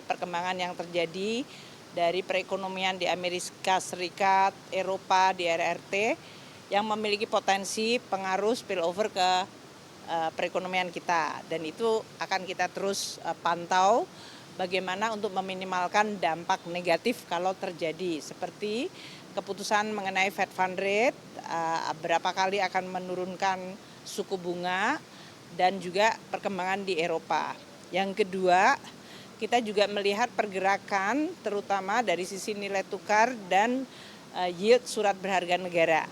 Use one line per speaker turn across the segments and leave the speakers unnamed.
Perkembangan yang terjadi dari perekonomian di Amerika Serikat, Eropa, di RRT yang memiliki potensi pengaruh spillover ke perekonomian kita, dan itu akan kita terus pantau bagaimana untuk meminimalkan dampak negatif kalau terjadi, seperti keputusan mengenai Fed Fund Rate, berapa kali akan menurunkan suku bunga, dan juga perkembangan di Eropa. Yang kedua, kita juga melihat pergerakan terutama dari sisi nilai tukar dan yield surat berharga negara,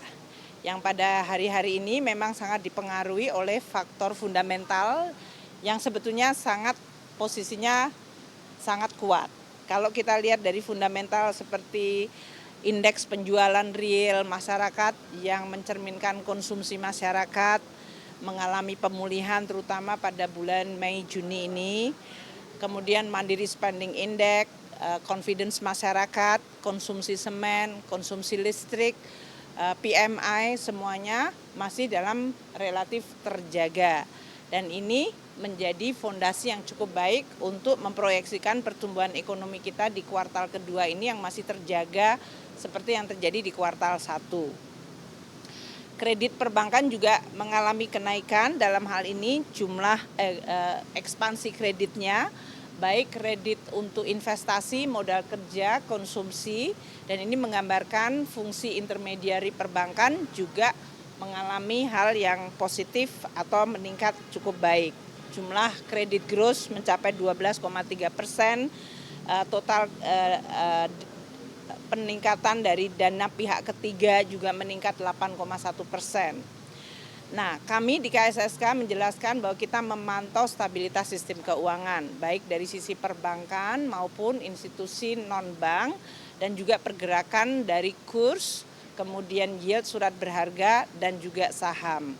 yang pada hari-hari ini memang sangat dipengaruhi oleh faktor fundamental yang sebetulnya posisinya sangat kuat. Kalau kita lihat dari fundamental seperti indeks penjualan real masyarakat yang mencerminkan konsumsi masyarakat mengalami pemulihan terutama pada bulan Mei Juni ini. Kemudian Mandiri Spending Index, confidence masyarakat, konsumsi semen, konsumsi listrik, PMI, semuanya masih dalam relatif terjaga. Dan ini menjadi fondasi yang cukup baik untuk memproyeksikan pertumbuhan ekonomi kita di kuartal kedua ini yang masih terjaga seperti yang terjadi di kuartal 1. Kredit perbankan juga mengalami kenaikan, dalam hal ini jumlah ekspansi kreditnya, baik kredit untuk investasi, modal kerja, konsumsi, dan ini menggambarkan fungsi intermediari perbankan juga mengalami hal yang positif atau meningkat cukup baik. Jumlah kredit gross mencapai 12,3%, total peningkatan dari dana pihak ketiga juga meningkat 8,1%. Nah, kami di KSSK menjelaskan bahwa kita memantau stabilitas sistem keuangan, baik dari sisi perbankan maupun institusi non-bank, dan juga pergerakan dari kurs, kemudian yield surat berharga, dan juga saham.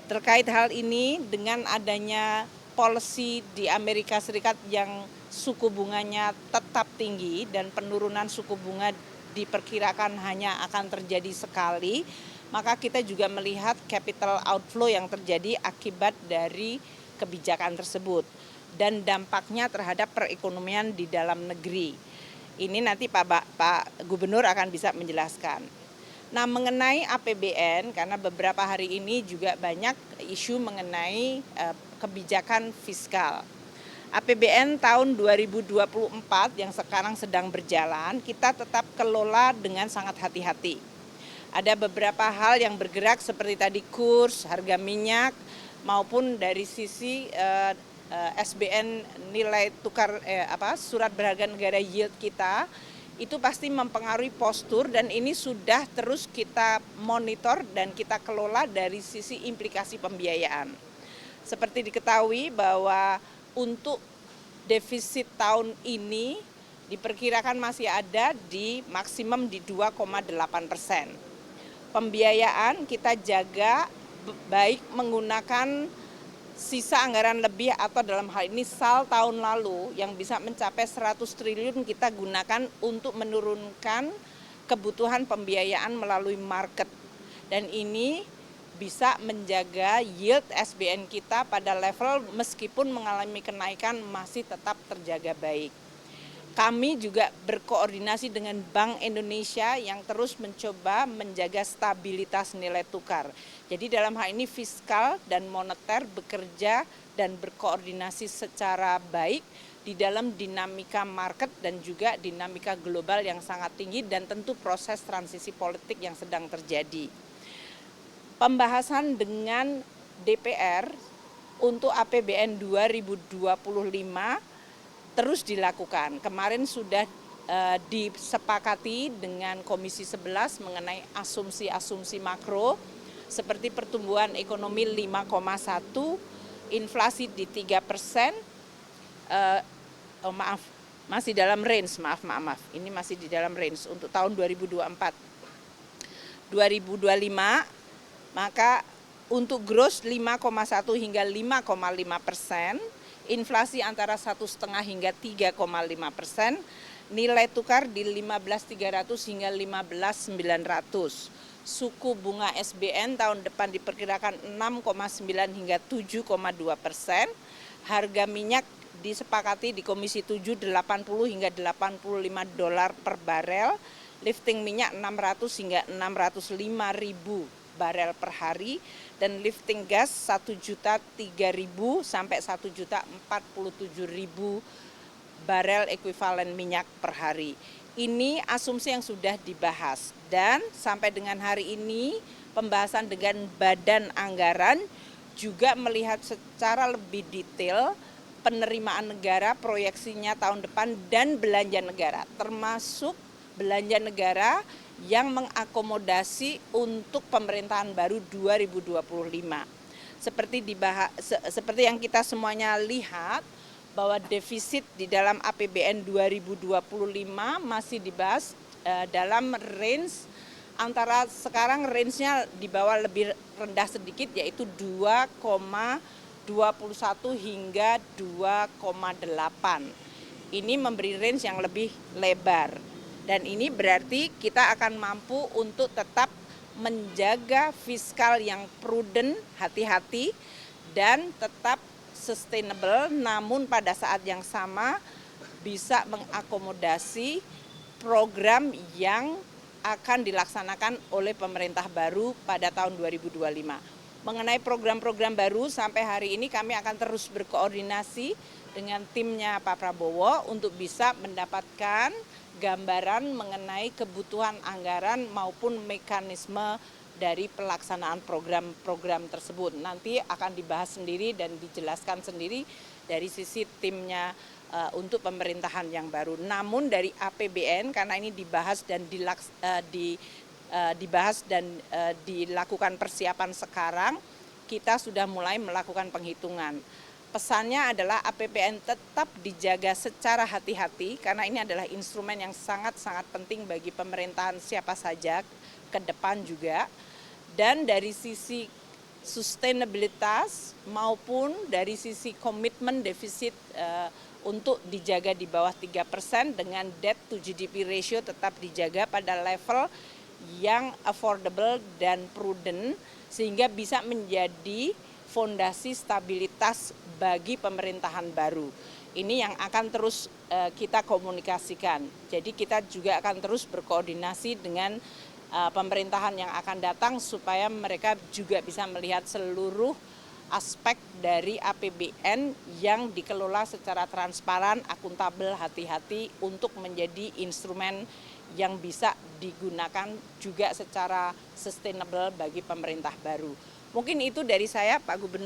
Terkait hal ini, dengan adanya policy di Amerika Serikat yang suku bunganya tetap tinggi dan penurunan suku bunga diperkirakan hanya akan terjadi sekali, maka kita juga melihat capital outflow yang terjadi akibat dari kebijakan tersebut dan dampaknya terhadap perekonomian di dalam negeri. Ini nanti Pak Gubernur akan bisa menjelaskan. Nah, mengenai APBN, karena beberapa hari ini juga banyak isu mengenai kebijakan fiskal. APBN tahun 2024 yang sekarang sedang berjalan, kita tetap kelola dengan sangat hati-hati. Ada beberapa hal yang bergerak seperti tadi kurs, harga minyak, maupun dari sisi SBN nilai tukar surat berharga negara yield kita, itu pasti mempengaruhi postur, dan ini sudah terus kita monitor dan kita kelola dari sisi implikasi pembiayaan. Seperti diketahui bahwa untuk defisit tahun ini diperkirakan masih ada di maksimum di 2,8%. Pembiayaan kita jaga baik menggunakan sisa anggaran lebih atau dalam hal ini SAL tahun lalu yang bisa mencapai 100 triliun kita gunakan untuk menurunkan kebutuhan pembiayaan melalui market. Dan ini bisa menjaga yield SBN kita pada level meskipun mengalami kenaikan masih tetap terjaga baik. Kami juga berkoordinasi dengan Bank Indonesia yang terus mencoba menjaga stabilitas nilai tukar. Jadi dalam hal ini fiskal dan moneter bekerja dan berkoordinasi secara baik di dalam dinamika market dan juga dinamika global yang sangat tinggi dan tentu proses transisi politik yang sedang terjadi. Pembahasan dengan DPR untuk APBN 2025 terus dilakukan. Kemarin sudah disepakati dengan Komisi 11 mengenai asumsi-asumsi makro seperti pertumbuhan ekonomi 5,1, inflasi di 3%, masih dalam range, maaf, ini masih di dalam range untuk tahun 2024. 2025 maka untuk gross 5,1 hingga 5,5%, inflasi antara 1,5 hingga 3,5%, nilai tukar di 15.300 hingga 15.900. Suku bunga SBN tahun depan diperkirakan 6,9 hingga 7,2%, harga minyak disepakati di Komisi 7 80 hingga 85 dolar per barel, lifting minyak 600 hingga 605 ribu barel per hari, dan lifting gas 1.003.000 sampai 1.047.000 barel ekuivalen minyak per hari. Ini asumsi yang sudah dibahas, dan sampai dengan hari ini pembahasan dengan Badan Anggaran juga melihat secara lebih detail penerimaan negara, proyeksinya tahun depan, dan belanja negara, termasuk belanja negara yang mengakomodasi untuk pemerintahan baru 2025. Seperti yang kita semuanya lihat, bahwa defisit di dalam APBN 2025 masih dibahas dalam range antara, sekarang range-nya di bawah lebih rendah sedikit, yaitu 2,21 hingga 2,8. Ini memberi range yang lebih lebar, dan ini berarti kita akan mampu untuk tetap menjaga fiskal yang prudent, hati-hati, dan tetap sustainable, namun pada saat yang sama bisa mengakomodasi program yang akan dilaksanakan oleh pemerintah baru pada tahun 2025. Mengenai program-program baru, sampai hari ini kami akan terus berkoordinasi dengan timnya Pak Prabowo untuk bisa mendapatkan gambaran mengenai kebutuhan anggaran maupun mekanisme dari pelaksanaan program-program tersebut. Nanti akan dibahas sendiri dan dijelaskan sendiri dari sisi timnya untuk pemerintahan yang baru. Namun dari APBN, karena ini dibahas dan dilakukan persiapan sekarang, kita sudah mulai melakukan penghitungan. Pesannya adalah APBN tetap dijaga secara hati-hati, karena ini adalah instrumen yang sangat-sangat penting bagi pemerintahan siapa saja ke depan juga. Dan dari sisi sustainabilitas maupun dari sisi komitmen defisit untuk dijaga di bawah 3% dengan debt to GDP ratio tetap dijaga pada level yang affordable dan prudent, sehingga bisa menjadi fondasi stabilitas bagi pemerintahan baru. Ini yang akan terus kita komunikasikan. Jadi kita juga akan terus berkoordinasi dengan pemerintahan yang akan datang supaya mereka juga bisa melihat seluruh aspek dari APBN yang dikelola secara transparan, akuntabel, hati-hati untuk menjadi instrumen yang bisa digunakan juga secara sustainable bagi pemerintah baru. Mungkin itu dari saya, Pak Gubernur.